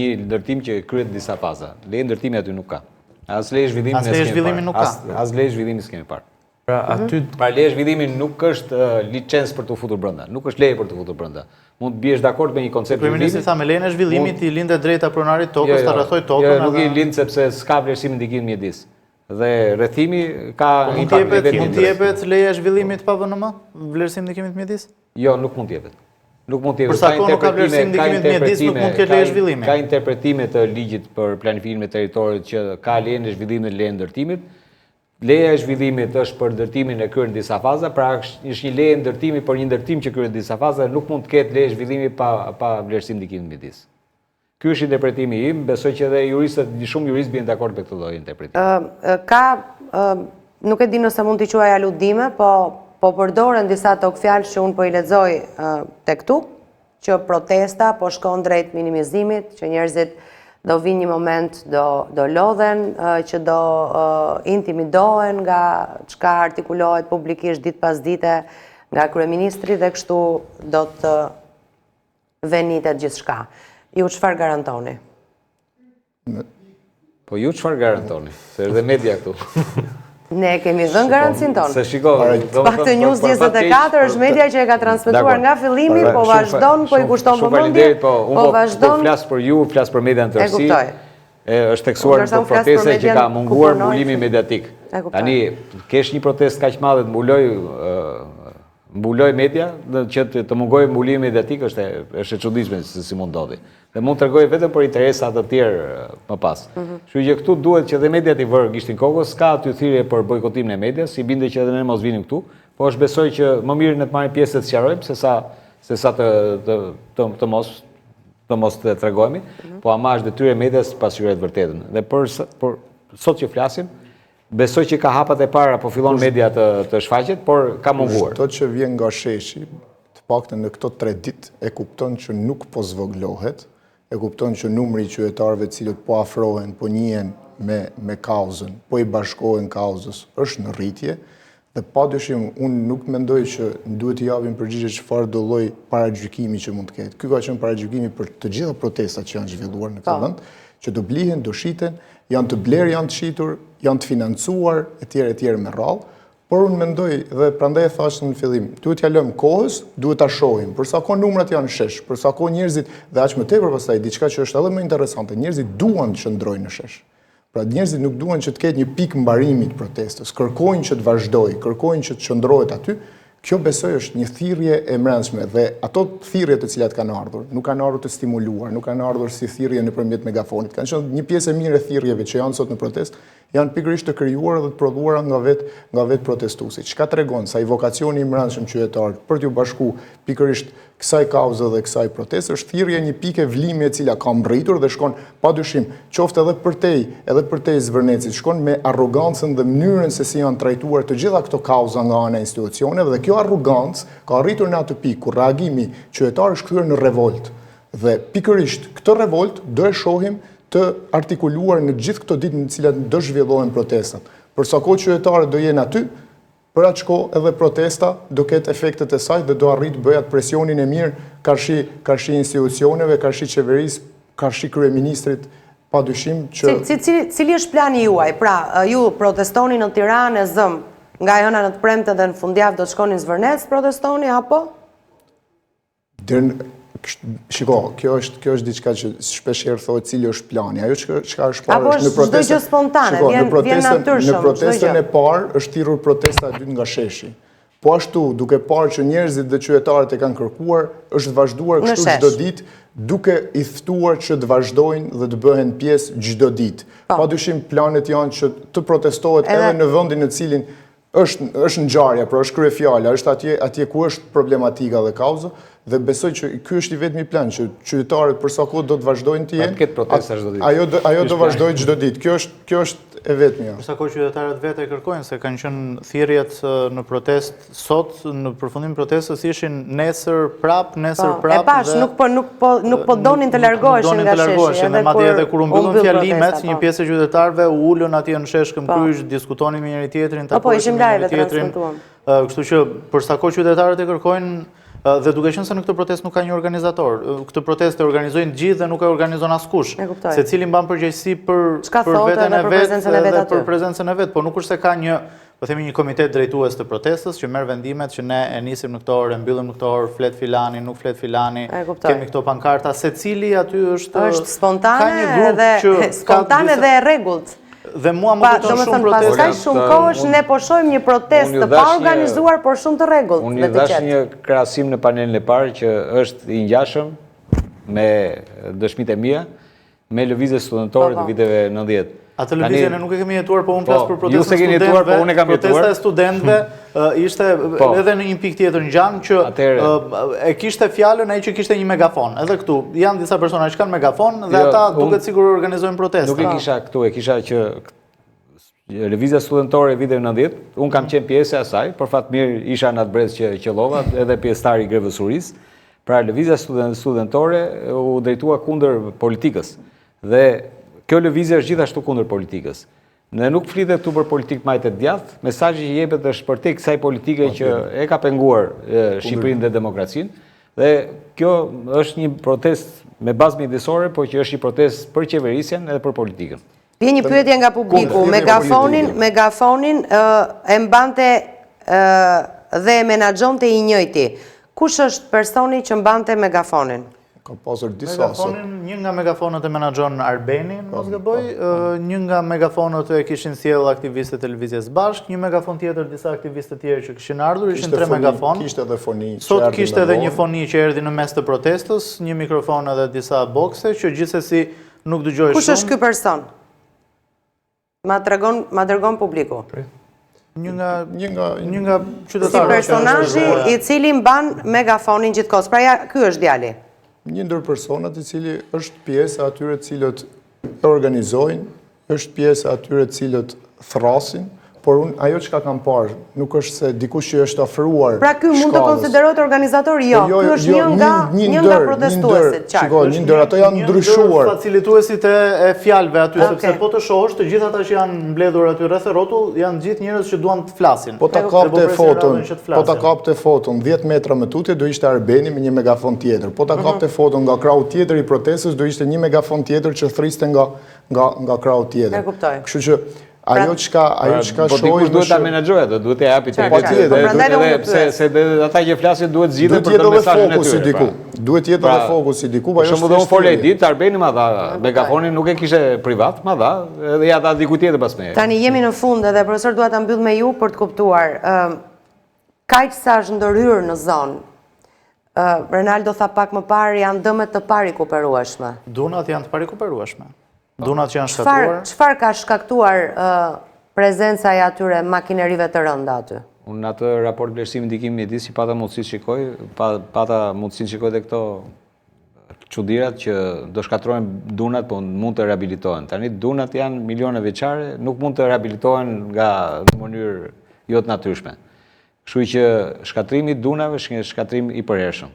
një ndërtim që kryet disa faza. Leje ndërtimi aty nuk ka. As leje zhvillimi nuk ka. As leje zhvillimi s'kemi parë. Pra leje zhvillimi nuk është licencë për të futur brenda, nuk është leje për të futur brenda. Mund të biesh dakord me një koncept zhvillimi. Kryeministri tha me lejen e zhvillimit i lindë drejta pronarit tokës, ta rrethoj tokën. Jo, nuk i lind sepse s'ka vlerësim ndikim mjedis. Dhe rrethimi ka mund të jepet leja e zhvillimit pa VNM? Vlerësim ndikimit mjedis? Jo, nuk mund të jepet. Nuk mund të jepet. Për sa kohë nuk ka vlerësim ndikimit mjedis, nuk mund të ketë leje zhvillimi. Ka interpretime të ligjit për planifikimin e territorit që ka lejen e zhvillimit dhe lejen e ndërtimit. Leja e zhvillimit është për ndërtimin e kryer në disa faza, pra është një leje ndërtimi për një ndërtim që kryer në disa faza, nuk mund të ketë leje zhvillimi pa vlerësim ndikimit mjedis. Ky është interpretimi im, besoj që edhe juristët, shumë juristë bien dakord me këtë lloj interpretimi. Nuk e di nëse mund t'i quaj aludime, po përdoren disa tokfjalë që unë po i lexoj tek këtu, që protesta po shkon drejt minimizimit, që njerëzit do vinë një moment, do lodhen, që do intimidohen nga çka artikulohet publikisht ditë pas dite nga kryeministri dhe kështu do të venitet gjithçka. Ju çfarë garantoni? Po ju çfarë garantoni? Se është dhe media këtu. Ne kemi dhënë garancinë tonë. Se shiko, Faktë News 24 është media që e ka transmetuar nga fillimi, po vazhdon, po i kushton vëmendje, po vazhdon. Unë flas për ju, flas për median tërësi. Është teksuar në proteste që ka munguar mbulimi mediatik. Tani, kesh një protestë kaq madhe të mbuloj media, që të mungoj mbulimi mediatik është e çuditshme se si mund ndodhi. Dhe mund të tregoj vetëm për interesa të tjerë më pas. Kështu që këtu duhet që dhe mediat i vërë gishtin kokës, ka aty thirrje për bojkotimin e medias, si binde që edhe ne mos vinim këtu, po është besoj që më mirë në të marrim pjesë të sqarojmë se sa të mos të tregojmë, po ama është detyrë e medias të pasqyrojë të vërtetën. Dhe për sot që flasim, besoj që ka hapat e para, po fillon media të shfaqet, por ka munguar. Çdo që vjen nga sheshi, të paktën në këto 3 ditë, e kupton që nuk po zvoglohet, e kupton që numri i qytetarëve të cilët po afrohen, po njihen me kauzën, po i bashkohen kauzës, është në rritje, dhe padyshim unë nuk mendoj që duhet t'i japim përgjigje çfarë do lloj paragjykimi që mund të ketë. Ky ka qenë paragjykimi për të gjitha protestat që janë zhvilluar në këtë vend, që do blihen, do shiten, janë të blerë, janë të shitur, janë të financuar, etj. Me radhë, por unë mendoj dhe prandaj e thash në fillim, duhet t'ja lëmë kohës, duhet ta shohim, për sa kohë numrat janë shesh, për sa kohë njerëzit dhe aq më tepër pastaj diçka që është edhe më interesante, njerëzit duan të qëndrojnë në shesh. Pra njerëzit nuk duan që të ketë një pikë mbarimi të protestës, kërkojnë që të vazhdojë, kërkojnë që të qëndrohet aty. Kjo besoj është një thirrje e brendshme dhe ato thirrje të cilat kanë ardhur, nuk kanë ardhur të stimuluar, nuk kanë ardhur si thirrje nëpërmjet megafonit. Kanë qenë një pjesë e mirë e thirrjeve që janë sot në protestë, janë pikërisht të krijuara dhe të prodhuara nga vetë protestuesit. Çka tregon sa i vokacioni i brendshëm qytetar për t'u bashkuar pikërisht kësaj kauze dhe kësaj proteste është thirrje një pikë vlimi e cila ka mbërritur dhe shkon padyshim qoftë edhe përtej zvërnecit, shkon me arrogancën dhe mënyrën se si janë trajtuar të gjitha këto kauza nga ana e institucioneve dhe kjo arrogancë ka arritur në atë pikë ku reagimi qytetar është kthyer në revoltë. Dhe pikërisht këtë revoltë do e shohim të artikuluar në gjithë këto ditë në të cilat do zhvillohen protestat. Për sa kohë qytetarët do jenë aty, për atë kohë edhe protesta do ketë efektet e saj dhe do arrit bëjat presionin e mirë karshi institucioneve, karshi qeverisë, karshi kryeministrit, padyshim që... Cili është plani juaj? Pra, ju protestoni në Tiranë e zëm, nga jona në të premte dhe në fundjavë do të shkoni në Zvërnec protestoni, apo? Shiko, kjo është diçka që shpesh herë thohet cili është plani. Ajo çka është parë është në protestën. Apo çdo gjë spontane, vjen natyrshëm. Në protestën e parë është thirrur protesta e dytë nga sheshi. Po ashtu, duke parë që njerëzit dhe qytetarët e kanë kërkuar, është vazhduar kështu çdo ditë, duke i ftuar që të vazhdojnë dhe të bëhen pjesë çdo ditë. Padyshim planet janë që të protestohet edhe në vendin në cilin është ngjarja, pra është kryefjala, është atje ku është problematika dhe kauza. Dhe besoj që ky është i vetmi plan që qytetarët për sa kohë do të vazhdojnë të jenë. Këtë protesta çdo ditë. Ajo do vazhdojë çdo ditë. Kjo është e vetmja. Për sa kohë qytetarët vetë e kërkojnë se kanë qenë thirrjet në protestë sot, në përfundim protestës ishin nesër prap. E pash, nuk po donin të largoheshin nga sheshi. Madje edhe kur u mbyllën fjalimet, një pjesë e qytetarëve u ulën atje në shesh këmbëkyç, diskutonin me njëri tjetrin, takoheshin me njëri tjetrin. Kështu që për sa kohë qytetarët e kërkojnë Dhe duke qenë se në këtë protestë nuk ka një organizator, këtë protestë e organizojnë gjithë dhe nuk e organizon askush. Secili mban përgjegjësi për veten e vet dhe për prezencën e vet, por nuk është se ka një, po themi, një komitet drejtues të protestës që merr vendimet që ne e nisim në këtë orë, e mbyllim në këtë orë, flet filani, nuk flet filani, kemi këto pankarta, secili aty është spontane dhe e rregullt. Dhe mua më kujton shumë protestë. Pastaj shumë kohësh ne po shohim një protestë të paorganizuar, por shumë të rregullt. Unë i dash një krahasim në panelin e parë që është i ngjashëm me dëshmitë e mia me lëvizje studentore të viteve 90. Atë lëvizje ne nuk e kemi jetuar, po unë flas për protestën e studentëve. Protesta e studentëve ishte edhe në një pikë tjetër ngjan që e kishte fjalën ai që kishte një megafon. Edhe këtu janë disa persona që kanë megafon dhe ata duket sigur organizojnë protestë. Nuk e kisha këtu, e kisha që lëvizja studentore e viteve 90, unë kam qenë pjesë e asaj, për fat mirë isha në atë brez që qellova, edhe pjesëtar i grevës surisë. Pra lëvizja studentore u drejtua kundër politikës. Dhe kjo lëvizje është gjithashtu kundër politikës. Ne nuk flitet këtu për politikë majtë të djathtë, mesazhi që jepet është për te kësaj politike që e ka penguar Shqipërinë dhe demokracinë. Dhe kjo është një protestë me bazë mjedisore, por që është një protestë për qeverisjen edhe për politikën. Vjen një pyetje nga publiku. Megafonin e mbante dhe e menaxhonte i njëjti. Kush është personi që mbante megafonin? Ka pasur disa. Një nga megafonët e menaxhon Arbenin, mos gaboj, një nga megafonët e kishin sjell aktivistët e Lëvizjes Bashk, një megafon tjetër disa aktivistë të tjerë që kishin ardhur, ishin 3 megafon. Kishte edhe foni. Sot kishte edhe një foni që erdhi në mes të protestës, një mikrofon edhe disa bokse që gjithsesi nuk dëgjoj shumë. Kush është ky person? Ma dërgon publiku. Një nga qytetarët. Si personazhi i cili mban megafonin gjithkohës. Pra ky është djali. Një ndër personat i cili është pjesë atyre cilët e organizojnë, është pjesë atyre cilët thrasin, por ajo që ka kam parë, nuk është se dikush që është ofruar shkallës. Pra ky mund të konsiderohet organizator? Jo, ky është një nga protestuesit. Një ndër, ato janë ndryshuar. Facilituesit e fjalëve aty, sepse po të shohësh të gjithë ata që janë mbledhur aty rreth rrotull, janë gjithë njerëz që duan të flasin. Po ta kapte foton 10 metra më tutje do ishte Arbeni me një megafon tjetër. Po ta kapte foton nga krau tjetër i protestës do ishte një megafon tjetër që thriste nga krau tjetër. E kuptoj. Kështu që ajo çka shohim. Po dikush duhet ta menaxhojë atë, duhet t'i japi tjetër. Se ata që flasin duhet zgjidhen për mesazhin e tyre. Duhet jetë edhe fokusi diku, ajo është. Shumë folej ditë, Arbeni ma dha megafonin, nuk e kishte privat, ma dha, edhe ja dha diku tjetër pas me. Tani jemi në fund edhe profesor dua ta mbyll me ju për të kuptuar. Kaq sa është ndërhyrë në zonë. Ronaldo tha pak më parë janë dëmet të parikuperueshme. Dunat janë të parikuperueshme. Dunat që janë shkaktuar. Çfarë ka shkaktuar prezenca e atyre makinerive të rënda aty? Unë atë raport vlerësimi ndikimi mjedis që pata mundësi shikoj, pata mundësi shikoj dhe këto çudirat që do shkatrojnë dunat, po mund të rehabilitohen. Tani dunat janë milione vjeçare, nuk mund të rehabilitohen nga në mënyrë jo të natyrshme. Kështu që shkatrimi i dunave është një shkatrim i përhershëm.